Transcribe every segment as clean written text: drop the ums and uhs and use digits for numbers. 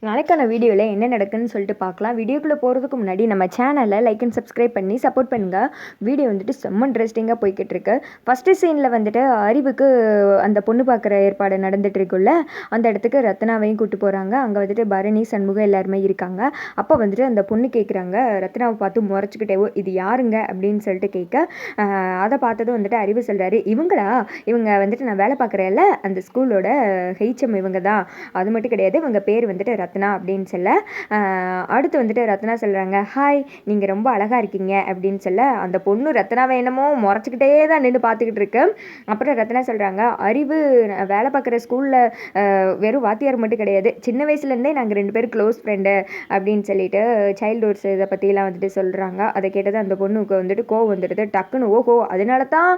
நாளைக்கான வீடியோவில் என்ன நடக்குதுன்னு சொல்லிட்டு பார்க்கலாம். வீடியோக்குள்ளே போகிறதுக்கு முன்னாடி நம்ம சேனலை லைக் அண்ட் சப்ஸ்கிரைப் பண்ணி சப்போர்ட் பண்ணுங்கள். வீடியோ வந்துட்டு செம்ம இன்ட்ரெஸ்டிங்காக போய்கிட்டு இருக்கு. ஃபஸ்ட்டு சீனில் வந்துட்டு அறிவுக்கு அந்த பொண்ணு பார்க்குற ஏற்பாடு நடந்துட்டு இருக்குல்ல, அந்த இடத்துக்கு ரத்னாவையும் கூப்பிட்டு போகிறாங்க. அங்கே வந்துட்டு பரணி, சண்முகம் எல்லாருமே இருக்காங்க. அப்போ வந்துட்டு அந்த பொண்ணு கேட்குறாங்க, ரத்னாவை பார்த்து முறைச்சிக்கிட்டே, இது யாருங்க அப்படின்னு சொல்லிட்டு கேட்க, அதை பார்த்ததும் வந்துட்டு அறிவு சொல்கிறாரு, இவங்க வந்துட்டு நான் வேலை பார்க்குறேன்ல அந்த ஸ்கூலோட ஹெச்எம் இவங்க தான். அது மட்டும் கிடையாது, இவங்க பேர் வந்துட்டு ரத்னா அப்படின்னு சொல்ல, அடுத்து வந்துட்டு ரத்னா சொல்கிறாங்க, ஹாய் நீங்கள் ரொம்ப அழகாக இருக்கீங்க அப்படின்னு சொல்ல, அந்த பொண்ணு ரத்னாவை என்னமோ முறைச்சிக்கிட்டே தான் நின்று பார்த்துக்கிட்டு இருக்கு. அப்புறம் ரத்னா சொல்கிறாங்க, அறிவு வேலை பார்க்குற ஸ்கூலில் வெறும் வாத்தியார் மட்டும் கிடையாது, சின்ன வயசுலேருந்தே நாங்கள் 2 பேரும் க்ளோஸ் ஃப்ரெண்டு அப்படின்னு சொல்லிட்டு சைல்டுஹுட்ஸ் இதை பற்றிலாம் வந்துட்டு சொல்கிறாங்க. அதை கேட்டது அந்த பொண்ணுக்கு வந்துட்டு கோவம் வந்துடுது. டக்குன்னு ஓஹோ அதனால தான்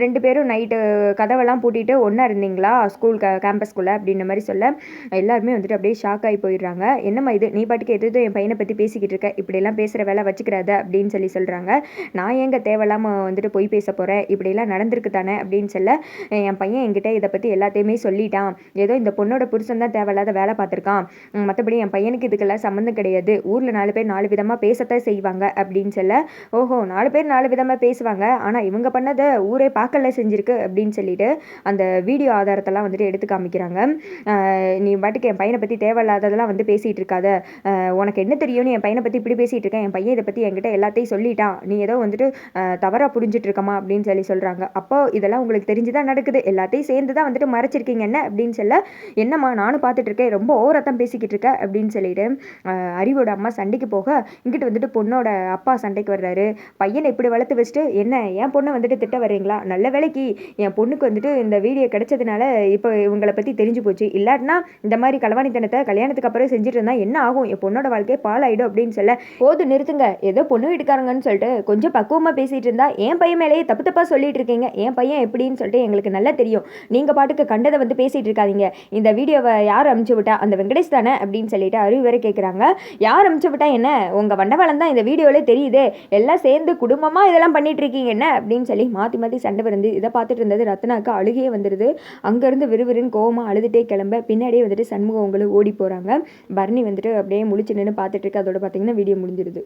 2 பேரும் நைட்டு கதவெல்லாம் பூட்டிட்டு ஒன்றா இருந்தீங்களா ஸ்கூல் கேம்பஸ்குள்ளே அப்படின்ற மாதிரி சொல்ல, எல்லாருமே வந்துட்டு அப்படியே ஷாக் ஆகி போயிடுறாங்க. என்னம்மா இது, நீ பாட்டுக்கு எது என் பையனை பற்றி பேசிக்கிட்டு இருக்க, இப்படியெல்லாம் பேசுகிற வேலை வச்சுக்கிறாத அப்படின்னு சொல்கிறாங்க. நான் எங்க தேவையில்லாமல் வந்துட்டு போய் பேச போகிறேன், இப்படியெல்லாம் நடந்திருக்கு தானே அப்படின்னு சொல்ல, என் பையன் என்கிட்ட இதை பற்றி எல்லாத்தையுமே சொல்லிட்டான். ஏதோ இந்த பொண்ணோட புருஷன் தான் தேவையில்லாத வேலை பார்த்துருக்கான், மற்றபடி என் பையனுக்கு இதுக்கெல்லாம் சம்மந்தம் கிடையாது. ஊரில் 4 பேர் 4 விதமாக பேசத்தான் செய்வாங்க அப்படின்னு சொல்ல, ஓஹோ 4 பேர் 4 விதமாக பேசுவாங்க, ஆனால் இவங்க பண்ணதை ஊரே பார்க்கல செஞ்சுருக்கு அப்படின்னு சொல்லிட்டு அந்த வீடியோ ஆதாரத்தெல்லாம் வந்துட்டு எடுத்து காமிக்கிறாங்க. நீ பாட்டுக்கு என் பையனை பற்றி தேவையில்லாததெல்லாம் வந்து பேசிகிட்டு இருக்காத, உனக்கு என்ன தெரியும்னு என் பையனை பற்றி இப்படி பேசிகிட்டு இருக்கேன், என் பையன் இதை பற்றி என்கிட்ட எல்லாத்தையும் சொல்லிட்டான், நீ ஏதோ வந்துட்டு தவறாக புரிஞ்சிட்டு இருக்கமா அப்படின்னு சொல்கிறாங்க. அப்போ இதெல்லாம் உங்களுக்கு தெரிஞ்சுதான் நடக்குது, எல்லாத்தையும் சேர்ந்து தான் வந்துட்டு மறைச்சிருக்கீங்க என்ன அப்படின்னு சொல்ல, என்னம்மா நானும் பார்த்துட்டு இருக்கேன், ரொம்ப ஓவரத்தான் பேசிக்கிட்டு இருக்க அப்படின்னு சொல்லிட்டு அறிவோட அம்மா சண்டைக்கு போக, இங்கிட்டு வந்துட்டு பொண்ணோட அப்பா சண்டைக்கு வர்றாரு. பையனை இப்படி வளர்த்து வச்சுட்டு என்ன என் பொண்ணை வந்துட்டு திட்ட வர்றீங்களா, நல்ல வேலைக்கு என் பொண்ணுக்கு வந்துட்டு இந்த வீடியோ கிடைச்சதுனால இப்போ இவங்களை பற்றி தெரிஞ்சு போச்சு, இல்லாட்டினா இந்த மாதிரி களவாணித்தனத்தை கல்யாணத்துக்கு அப்புறம் செஞ்சுட்டு இருந்தா என்ன ஆகும், என் பொண்ணோட வாழ்க்கையை பாலாயிடும் அப்படின்னு சொல்ல, போது நிறுத்துங்க, ஏதோ பொண்ணு வீட்டுக்காரங்கன்னு சொல்லிட்டு கொஞ்சம் பக்குவமாக பேசிகிட்டு இருந்தா என் பையன் மேலேயே தப்பு தப்பாக சொல்லிட்டு இருக்கீங்க, என் பையன் எப்படின்னு சொல்லிட்டு எங்களுக்கு நல்லா தெரியும், நீங்கள் பாட்டுக்கு கண்டதை வந்து பேசிகிட்டு இருக்காதீங்க, இந்த வீடியோவை யார் அனுப்பிச்சு விட்டா, அந்த வெங்கடேஷ் தானே அப்படின்னு சொல்லிட்டு அறிவு வேற கேட்குறாங்க. யார் அனுப்பிச்சு விட்டா என்ன, உங்கள் வண்டவாளம் தான் இந்த வீடியோவிலே தெரியுது, எல்லாம் சேர்ந்து குடும்பமாக இதெல்லாம் பண்ணிட்டு இருக்கீங்க என்ன அப்படின்னு சொல்லி மாற்றி மாற்றி சண்டை வந்து இதை பார்த்துட்டு இருந்தது ரத்னாக்கு அழுகையே வந்துடுது. அங்கேருந்து விறுவிறுன்னு கோவமாக அழுதுகிட்டே கிளம்ப பின்னாடியே வந்துட்டு சண்முகம் ஓடி போகிறாங்க. பரணி வந்துட்டு அப்படியே முழிச்சு நின்று பார்த்துட்டு இருக்கு. அதோட பார்த்தீங்கன்னா வீடியோ முடிஞ்சிருது.